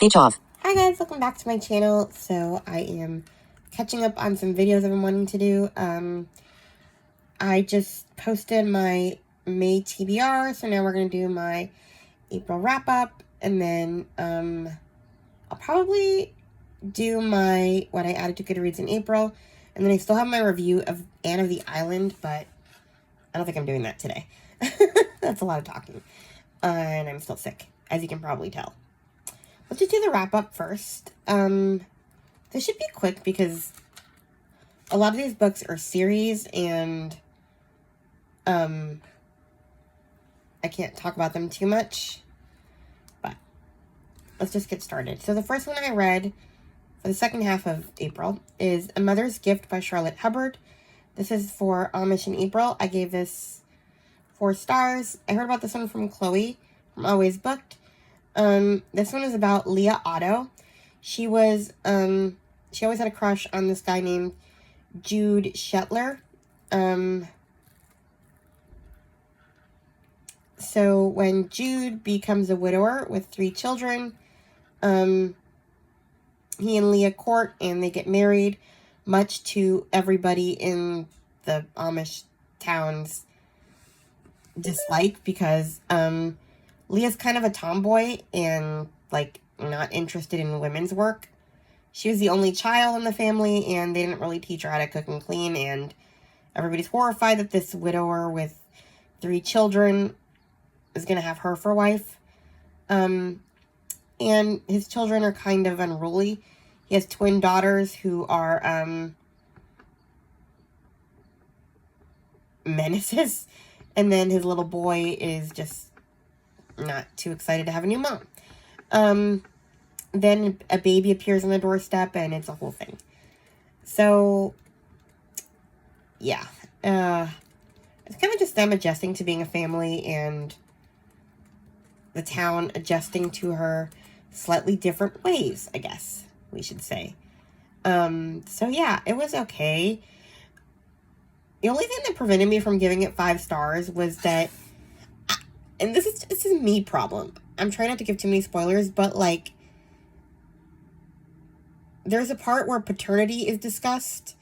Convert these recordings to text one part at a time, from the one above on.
Beach off. Hi guys, welcome back to my channel. So I am catching up on some videos I've been wanting to do. I just posted my May TBR, so now we're going to do my April wrap-up, and then I'll probably do what I added to Goodreads in April, and then I still have my review of Anne of the Island, but I don't think I'm doing that today. That's a lot of talking, and I'm still sick, as you can probably tell. Let's just do the wrap-up first. This should be quick because a lot of these books are series, and I can't talk about them too much, but let's just get started. So the first one I read for the second half of April is A Mother's Gift by Charlotte Hubbard. This is for Amish in April. I gave this 4 stars. I heard about this one from Chloe from Always Booked. This one is about Leah Otto. She always had a crush on this guy named Jude Shetler. So when Jude becomes a widower with 3 children, he and Leah court and they get married, much to everybody in the Amish town's dislike, because Leah's kind of a tomboy and, like, not interested in women's work. She was the only child in the family, and they didn't really teach her how to cook and clean, and everybody's horrified that this widower with 3 children is going to have her for wife. And his children are kind of unruly. He has twin daughters who are menaces, and then his little boy is just not too excited to have a new mom. Then a baby appears on the doorstep, and it's a whole thing. So, yeah. It's kind of just them adjusting to being a family, and the town adjusting to her slightly different ways, I guess we should say. So yeah, it was okay. The only thing that prevented me from giving it 5 stars was that, and this is a me problem. I'm trying not to give too many spoilers, but, like, there's a part where paternity is discussed,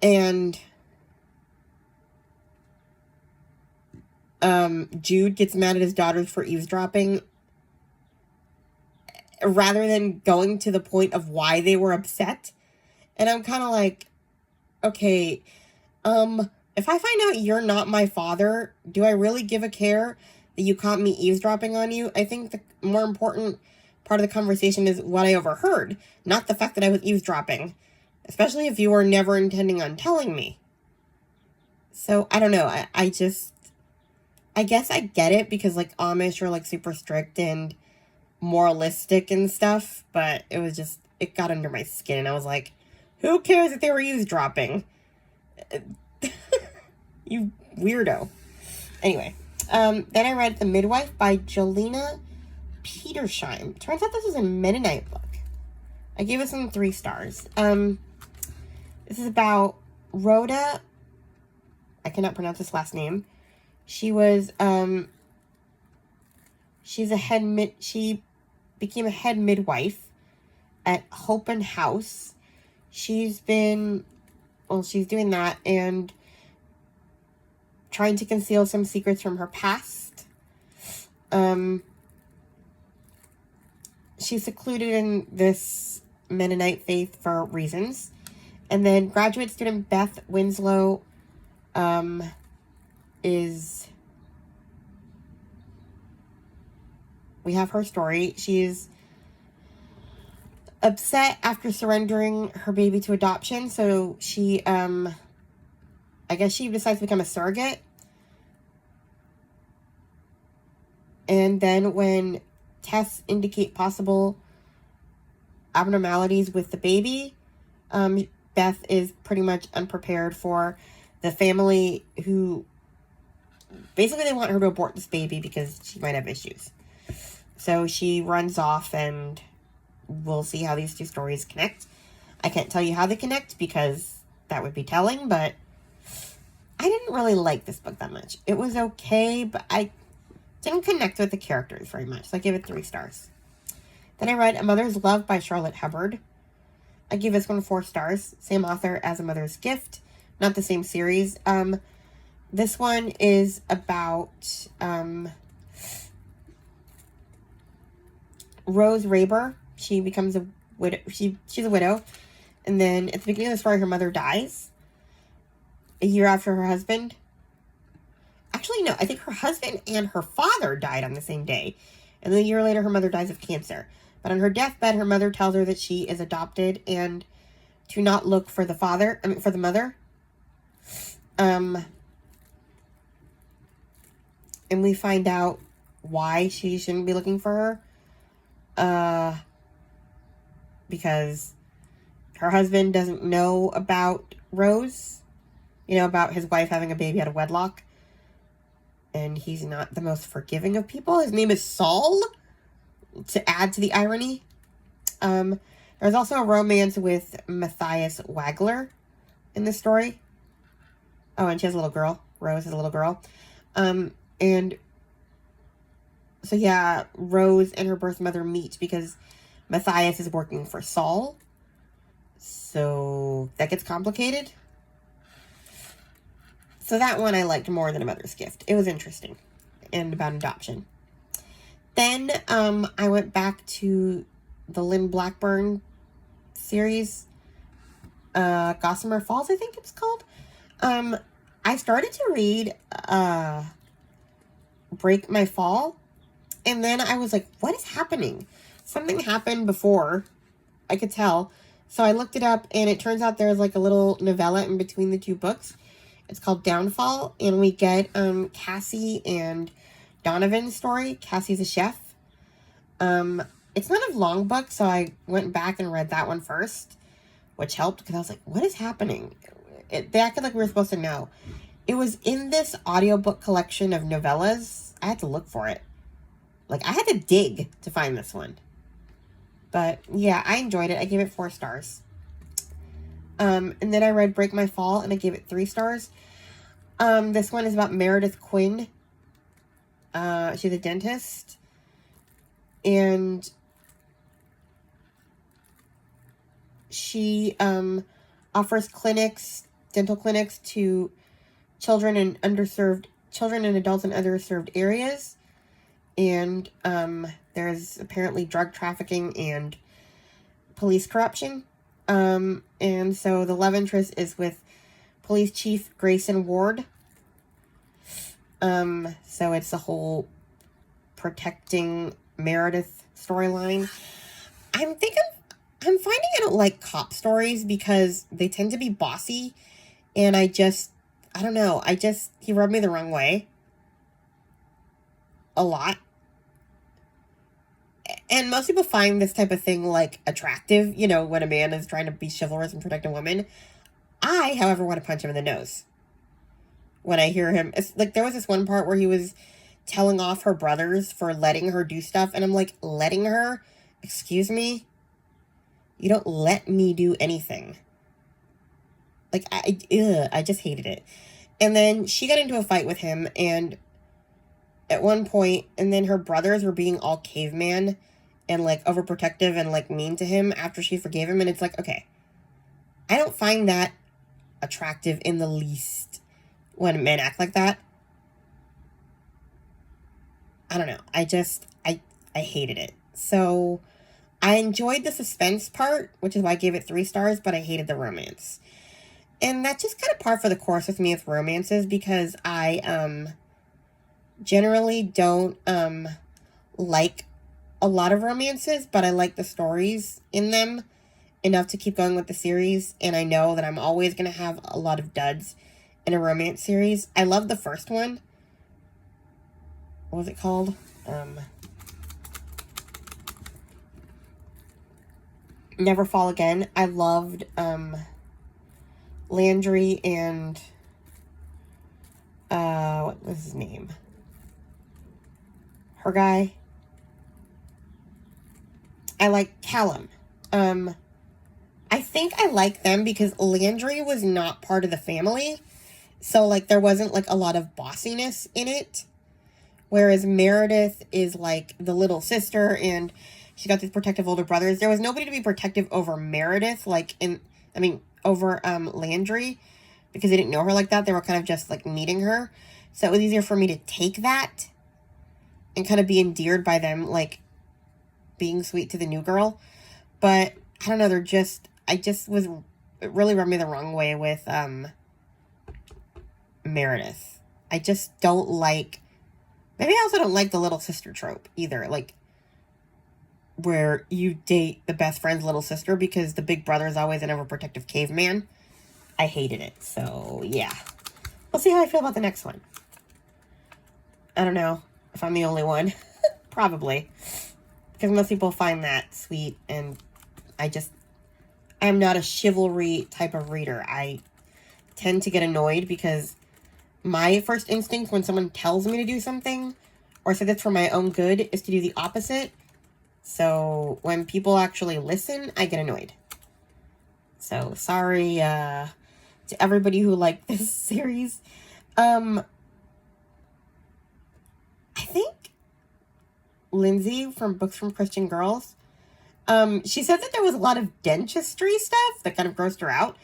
and Jude gets mad at his daughters for eavesdropping, rather than going to the point of why they were upset. And I'm kind of like, okay, if I find out you're not my father, do I really give a care that you caught me eavesdropping on you? I think the more important part of the conversation is what I overheard, not the fact that I was eavesdropping, especially if you were never intending on telling me. So, I don't know, I guess I get it, because, like, Amish are, like, super strict and moralistic and stuff, but it got under my skin, and I was like, who cares if they were eavesdropping? You weirdo. Anyway, then I read The Midwife by Jolena Petersheim. Turns out this is a Mennonite book. I gave it some 3 stars. This is about Rhoda. I cannot pronounce this last name. She was, she became a head midwife at Hopen House. She's doing that and trying to conceal some secrets from her past. She's secluded in this Mennonite faith for reasons. And then graduate student Beth Winslow we have her story. She's upset after surrendering her baby to adoption, so she, I guess she decides to become a surrogate. And then when tests indicate possible abnormalities with the baby, Beth is pretty much unprepared for the family, who basically they want her to abort this baby because she might have issues. So she runs off, and we'll see how these 2 stories connect. I can't tell you how they connect because that would be telling, but I didn't really like this book that much. It was okay, but didn't connect with the characters very much, so I gave it 3 stars. Then I read A Mother's Love by Charlotte Hubbard. I gave this one 4 stars. Same author as A Mother's Gift, not the same series. This one is about Rose Raber. She becomes a widow. She's a widow, and then at the beginning of the story, her mother dies a year after her husband. Actually, no, I think her husband and her father died on the same day, and then a year later, her mother dies of cancer. But on her deathbed, her mother tells her that she is adopted and to not look for for the mother. And we find out why she shouldn't be looking for her. Because her husband doesn't know about Rose, about his wife having a baby out of wedlock. And he's not the most forgiving of people. His name is Saul, to add to the irony. There's also a romance with Matthias Wagler in this story. Oh, and she has a little girl. Rose has a little girl. And so yeah, Rose and her birth mother meet because Matthias is working for Saul. So that gets complicated. So that one I liked more than A Mother's Gift. It was interesting and about adoption. Then I went back to the Lynn Blackburn series, Gossamer Falls, I think it's called. I started to read Break My Fall, and then I was like, what is happening? Something happened before, I could tell. So I looked it up, and it turns out there's like a little novella in between the 2 books. It's called Downfall, and we get Cassie and Donovan's story. Cassie's a chef. It's not a long book, so I went back and read that one first, which helped because I was like, what is happening? They acted like we were supposed to know. It was in this audiobook collection of novellas. I had to look for it. Like, I had to dig to find this one. But, yeah, I enjoyed it. I gave it 4 stars. And then I read Break My Fall, and I gave it 3 stars. This one is about Meredith Quinn. She's a dentist. And she offers dental clinics to children and adults in underserved areas. And there's apparently drug trafficking and police corruption. And so the love interest is with Police Chief Grayson Ward. So it's the whole protecting Meredith storyline. I'm finding I don't like cop stories because they tend to be bossy, and I don't know, he rubbed me the wrong way a lot. And most people find this type of thing, like, attractive, when a man is trying to be chivalrous and protect a woman. I, however, want to punch him in the nose when I hear him. It's like, there was this one part where he was telling off her brothers for letting her do stuff, and I'm like, letting her? Excuse me? You don't let me do anything. Like, I just hated it. And then she got into a fight with him, and at one point, and then her brothers were being all caveman and, like, overprotective and, like, mean to him after she forgave him, and it's like, okay, I don't find that attractive in the least when men act like that. I don't know. I hated it. So I enjoyed the suspense part, which is why I gave it 3 stars, but I hated the romance. And that's just kind of par for the course with me with romances, because I generally don't like a lot of romances, but I like the stories in them enough to keep going with the series, and I know that I'm always going to have a lot of duds in a romance series. I love the first one. What was it called? Never Fall Again. I loved Landry and what was his name? Her guy. I like Callum. I think I like them because Landry was not part of the family. So, like, there wasn't, like, a lot of bossiness in it. Whereas Meredith is like the little sister and she's got these protective older brothers. There was nobody to be protective over Meredith, over Landry, because they didn't know her like that. They were kind of just like meeting her. So it was easier for me to take that and kind of be endeared by them, like being sweet to the new girl. But I don't know, it really rubbed me the wrong way with Meredith. I just don't like, maybe I also don't like the little sister trope either, like where you date the best friend's little sister because the big brother is always an overprotective caveman. I hated it. So yeah, we'll see how I feel about the next one. I don't know if I'm the only one. Probably, because most people find that sweet, and I'm not a chivalry type of reader. I tend to get annoyed because my first instinct when someone tells me to do something or says it's for my own good is to do the opposite. So when people actually listen, I get annoyed. So sorry to everybody who liked this series. I think Lindsay from Books from Christian Girls, she said that there was a lot of dentistry stuff that kind of grossed her out.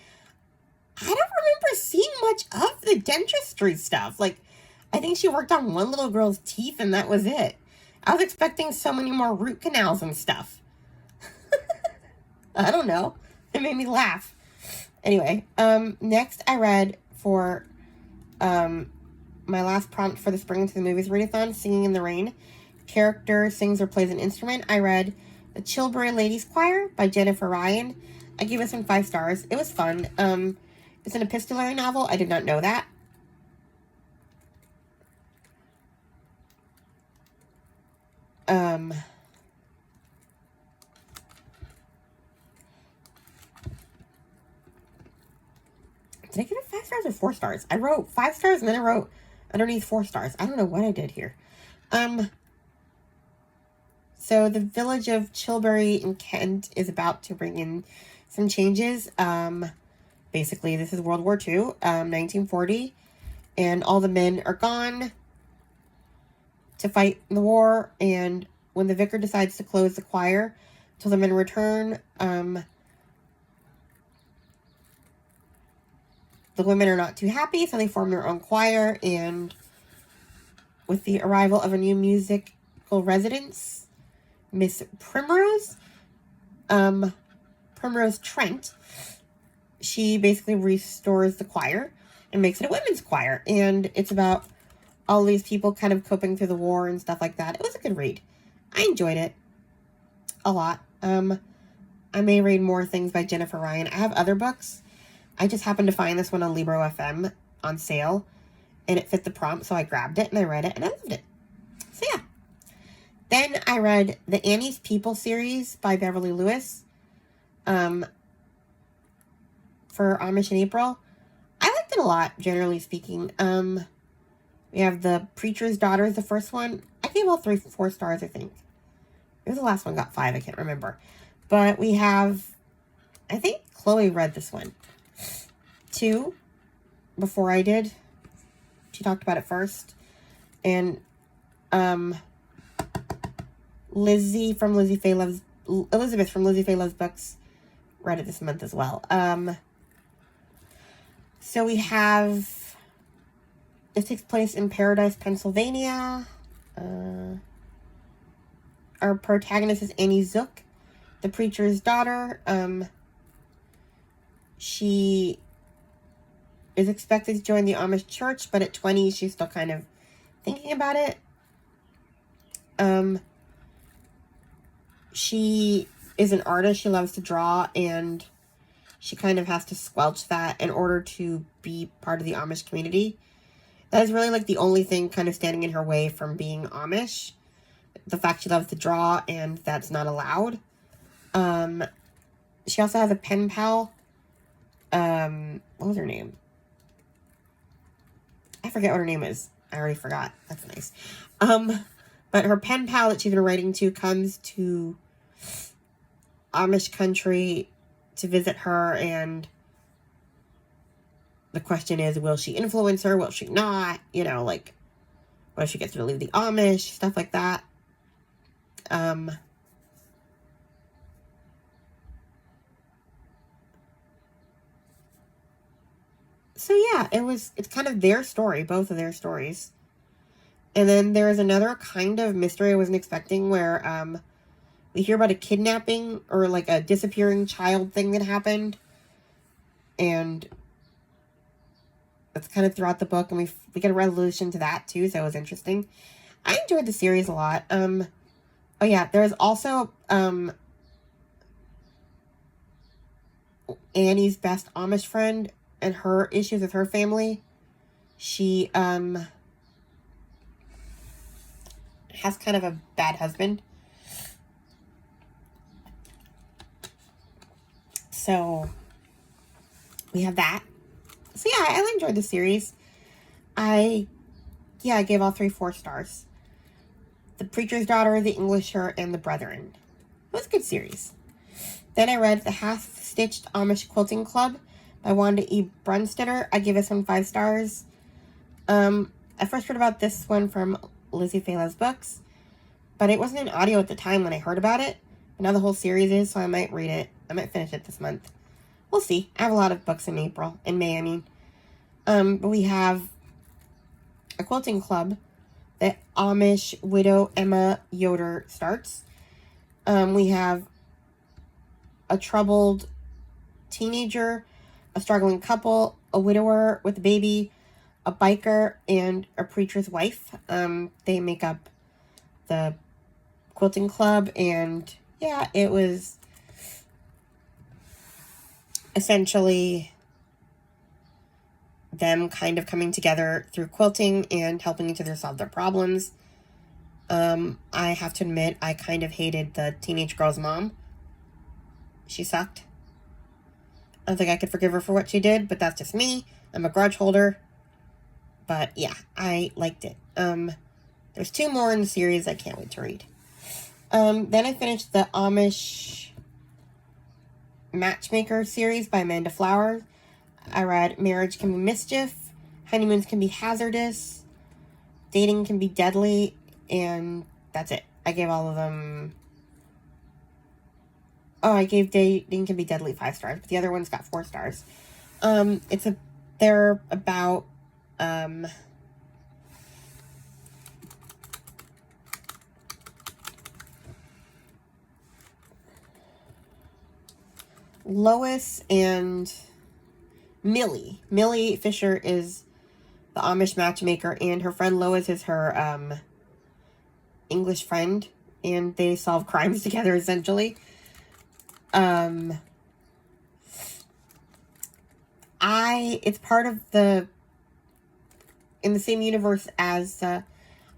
I don't remember seeing much of the dentistry stuff. Like, I think she worked on one little girl's teeth and that was it. I was expecting so many more root canals and stuff. I don't know. It made me laugh. Anyway, next I read for my last prompt for the Spring into the Movies readathon, Singing in the Rain. Character sings or plays an instrument. I read The Chilbury Ladies Choir by Jennifer Ryan. I gave this one 5 stars. It was fun. It's an epistolary novel. I did not know that. Did I give it 5 stars or 4 stars? I wrote 5 stars and then I wrote underneath 4 stars. I don't know what I did here. So the village of Chilbury in Kent is about to bring in some changes. Basically, this is World War II, 1940, and all the men are gone to fight in the war, and when the vicar decides to close the choir till the men return, the women are not too happy, so they form their own choir, and with the arrival of a new musical residence, Miss Primrose, Primrose Trent, she basically restores the choir and makes it a women's choir. And it's about all these people kind of coping through the war and stuff like that. It was a good read. I enjoyed it a lot. I may read more things by Jennifer Ryan. I have other books. I just happened to find this one on Libro FM on sale, and it fit the prompt, so I grabbed it and I read it and I loved it. So yeah. Then I read the Annie's People series by Beverly Lewis. For Amish in April. I liked it a lot, generally speaking. We have The Preacher's Daughter is the first one. I gave all 4 stars, I think. It was the last one, got 5, I can't remember. But we have, I think Chloe read this one 2 before I did. She talked about it first. And Elizabeth from Lizzie Faye Loves Books read it this month as well. So we have, it takes place in Paradise, Pennsylvania. Our protagonist is Annie Zook, the preacher's daughter. She is expected to join the Amish church, but at 20, she's still kind of thinking about it. She is an artist. She loves to draw, and she kind of has to squelch that in order to be part of the Amish community. That is really like the only thing kind of standing in her way from being Amish. The fact she loves to draw and that's not allowed. She also has a pen pal. What was her name? I forget what her name is. I already forgot. That's nice. But her pen pal that she's been writing to comes to Amish country to visit her, and the question is, will she influence her? Will she not? You know, like, where she gets to leave the Amish, stuff like that. So yeah, it's kind of their story, both of their stories. And then there is another kind of mystery I wasn't expecting where we hear about a kidnapping or like a disappearing child thing that happened. And that's kind of throughout the book, and we get a resolution to that too, so it was interesting. I enjoyed the series a lot. Oh yeah, there's also Annie's best Amish friend and her issues with her family. She has kind of a bad husband. So we have that. So yeah, I enjoyed the series. I gave all 3 4 stars. The Preacher's Daughter, The Englisher, and The Brethren. It was a good series. Then I read The Half-Stitched Amish Quilting Club by Wanda E. Brunstetter. I gave this one 5 stars. I first heard about this one from Lizzie Fela's books, but it wasn't in audio at the time when I heard about it. But now the whole series is, so I might read it. I might finish it this month. We'll see. I have a lot of books in May, I mean. But we have a quilting club that Amish widow Emma Yoder starts. We have a troubled teenager, a struggling couple, a widower with a baby, a biker, and a preacher's wife. They make up the quilting club, and yeah, it was essentially them kind of coming together through quilting and helping each other solve their problems. I have to admit, I kind of hated the teenage girl's mom. She sucked. I don't think I could forgive her for what she did, but that's just me. I'm a grudge holder. But yeah, I liked it. There's 2 more in the series I can't wait to read. Then I finished the Amish Matchmaker series by Amanda Flower. I read Marriage Can Be Mischief, Honeymoons Can Be Hazardous, Dating Can Be Deadly, and that's it. I gave all of them... Oh, I gave Dating Can Be Deadly 5 stars, but the other ones got 4 stars. They're about... Lois and Millie. Millie Fisher is the Amish matchmaker, and her friend Lois is her English friend, and they solve crimes together, essentially. It's part of in the same universe as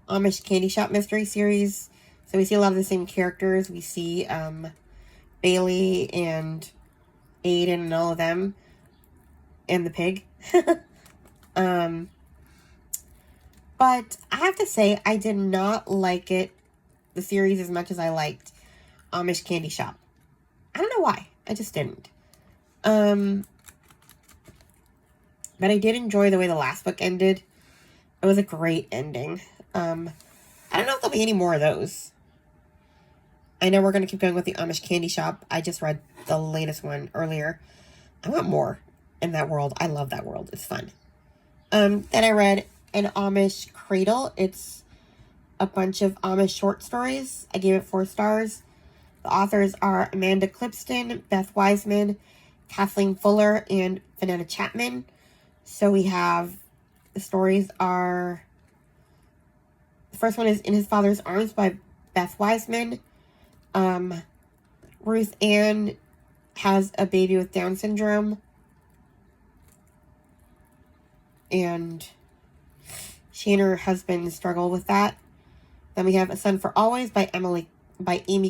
Amish Candy Shop Mystery Series, so we see a lot of the same characters. We see Bailey and Aiden and all of them, and the pig. But I have to say, I did not like the series as much as I liked Amish Candy Shop. I don't know why. I just didn't. But I did enjoy the way the last book ended. It was a great ending. I don't know if there'll be any more of those. I know we're going to keep going with the Amish Candy Shop. I just read the latest one earlier. I want more in that world. I love that world. It's fun. Then I read An Amish Cradle. It's a bunch of Amish short stories. I gave it 4 stars. The authors are Amanda Clipston, Beth Wiseman, Kathleen Fuller, and Vanetta Chapman. So we have, the stories are, the first one is In His Father's Arms by Beth Wiseman. Ruth Ann has a baby with Down syndrome, and she and her husband struggle with that. Then we have A Son for Always by Amy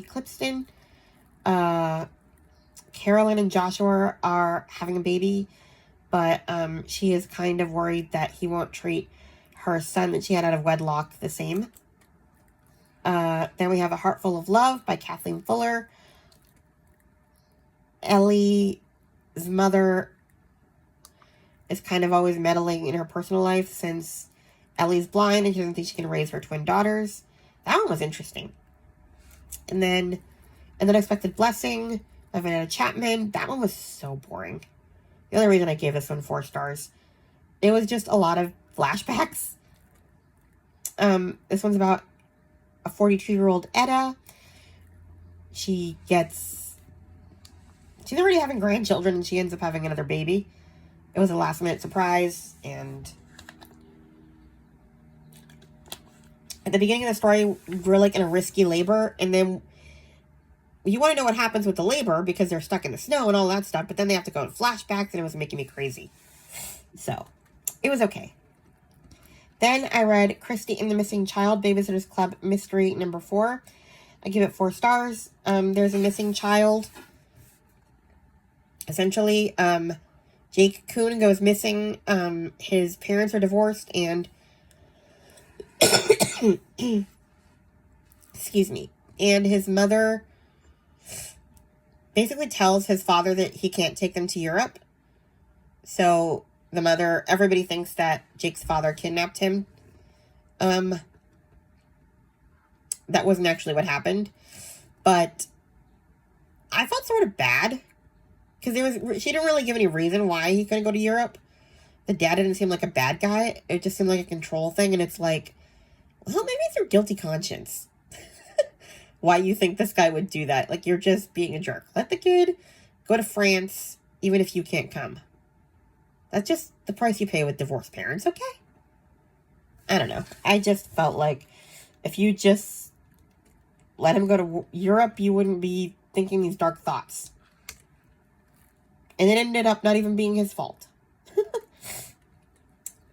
Clipston. Carolyn and Joshua are having a baby, but she is kind of worried that he won't treat her son that she had out of wedlock the same. Then we have A Heart Full of Love by Kathleen Fuller. Ellie's mother is kind of always meddling in her personal life since Ellie's blind and she doesn't think she can raise her twin daughters. That one was interesting. And then An Unexpected Blessing by Vanessa Chapman. That one was so boring. The only reason I gave this one 4 stars, it was just a lot of flashbacks. This one's about a 42-year-old Etta. She's already having grandchildren and she ends up having another baby. It was a last-minute surprise, and at the beginning of the story, we're like in a risky labor, and then you want to know what happens with the labor because they're stuck in the snow and all that stuff, but then they have to go in flashbacks, and it was making me crazy. So, it was okay. Then I read Christy and the Missing Child, Babysitter's Club Mystery number 4. I give it 4 stars. There's a missing child. Essentially, Jake Kuhn goes missing. His parents are divorced, and excuse me, and his mother basically tells his father that he can't take them to Europe. So the mother, everybody thinks that Jake's father kidnapped him. That wasn't actually what happened, but I felt sort of bad because she didn't really give any reason why he couldn't go to Europe. The dad didn't seem like a bad guy. It just seemed like a control thing, and it's like, well, maybe it's your guilty conscience. Why you think this guy would do that? Like, you're just being a jerk. Let the kid go to France, even if you can't come. That's just the price you pay with divorced parents, okay? I don't know. I just felt like if you just let him go to Europe, you wouldn't be thinking these dark thoughts. And it ended up not even being his fault.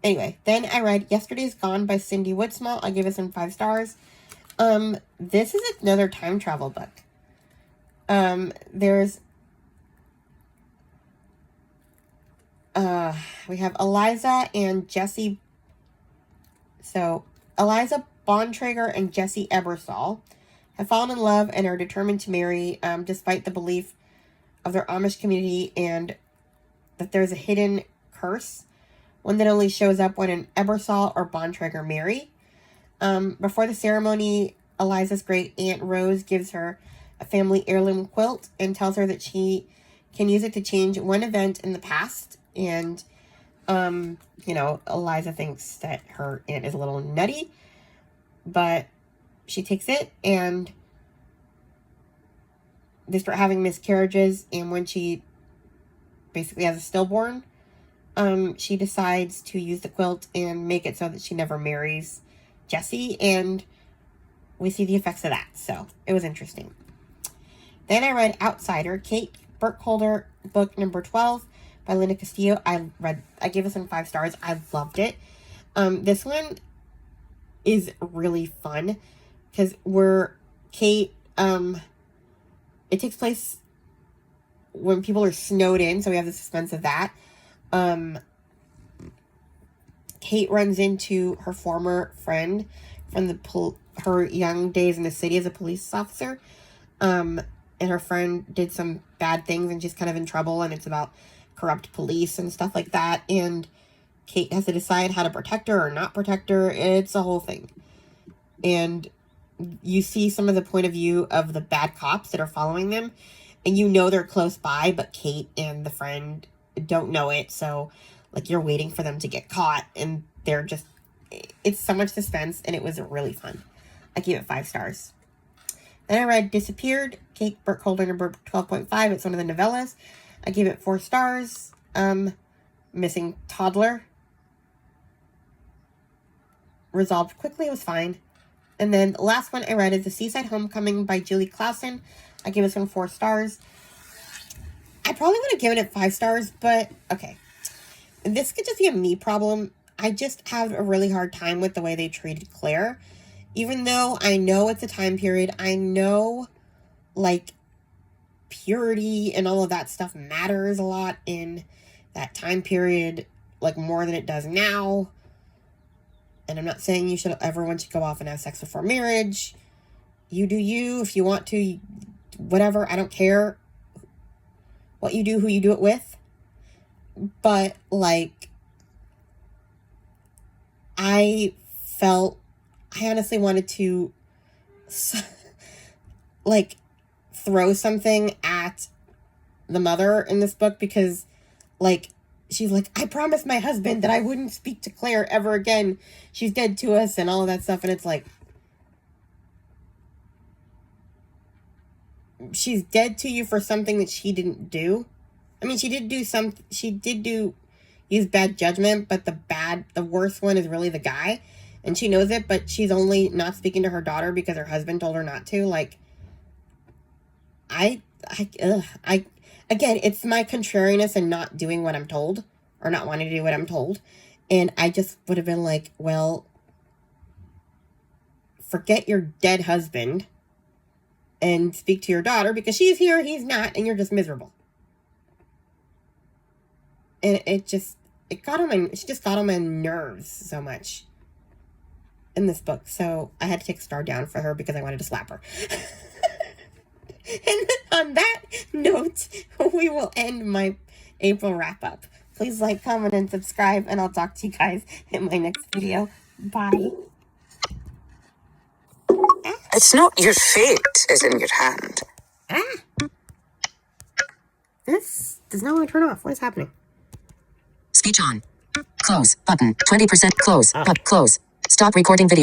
Anyway, then I read Yesterday's Gone by Cindy Woodsmall. I gave it some 5 stars. This is another time travel book. We have Eliza and Jesse. So, Eliza Bontrager and Jesse Ebersol have fallen in love and are determined to marry, despite the belief of their Amish community and that there's a hidden curse, one that only shows up when an Ebersol or Bontrager marry. Before the ceremony, Eliza's great aunt Rose gives her a family heirloom quilt and tells her that she can use it to change one event in the past. And, Eliza thinks that her aunt is a little nutty, but she takes it, and they start having miscarriages, and when she basically has a stillborn, she decides to use the quilt and make it so that she never marries Jesse, and we see the effects of that, so it was interesting. Then I read Outsider, Kate Burkholder, book number 12 by Linda Castillo. I gave this one 5 stars. I loved it. This one is really fun because Kate, it takes place when people are snowed in, so we have the suspense of that. Kate runs into her former friend from her young days in the city as a police officer. And her friend did some bad things and she's kind of in trouble, and it's about corrupt police and stuff like that. And Kate has to decide how to protect her or not protect her. It's a whole thing. And you see some of the point of view of the bad cops that are following them, and you know they're close by, but Kate and the friend don't know it. So, like, you're waiting for them to get caught, and it's so much suspense, and it was really fun. I gave it 5 stars. Then I read Disappeared, Kate Burkholder, number 12.5. It's one of the novellas. I gave it 4 stars. Missing toddler. Resolved quickly. It was fine. And then the last one I read is The Seaside Homecoming by Julie Clausen. I gave this one 4 stars. I probably would have given it 5 stars, but okay. This could just be a me problem. I just have a really hard time with the way they treated Claire. Even though I know it's a time period, I know, like, purity and all of that stuff matters a lot in that time period, like, more than it does now. And I'm not saying everyone should go off and have sex before marriage. You do you. If you want to, whatever. I don't care what you do, who you do it with. But, like, I honestly wanted to, like, throw something at the mother in this book because, like, she's like, I promised my husband that I wouldn't speak to Claire ever again. She's dead to us and all of that stuff. And it's like, she's dead to you for something that she didn't do. I mean, she did use bad judgment, but the worst one is really the guy. And she knows it, but she's only not speaking to her daughter because her husband told her not to. Like, again, it's my contrariness and not doing what I'm told, or not wanting to do what I'm told. And I just would have been like, well, forget your dead husband and speak to your daughter because she's here, he's not, and you're just miserable. And she just got on my nerves so much in this book. So I had to take a star down for her because I wanted to slap her. And on that note, we will end my April wrap-up. Please like, comment, and subscribe, and I'll talk to you guys in my next video. Bye. It's not your fate is in your hand. This does not want to turn off. What is happening? Speech on. Close. Button. 20% close. Close. Stop recording video.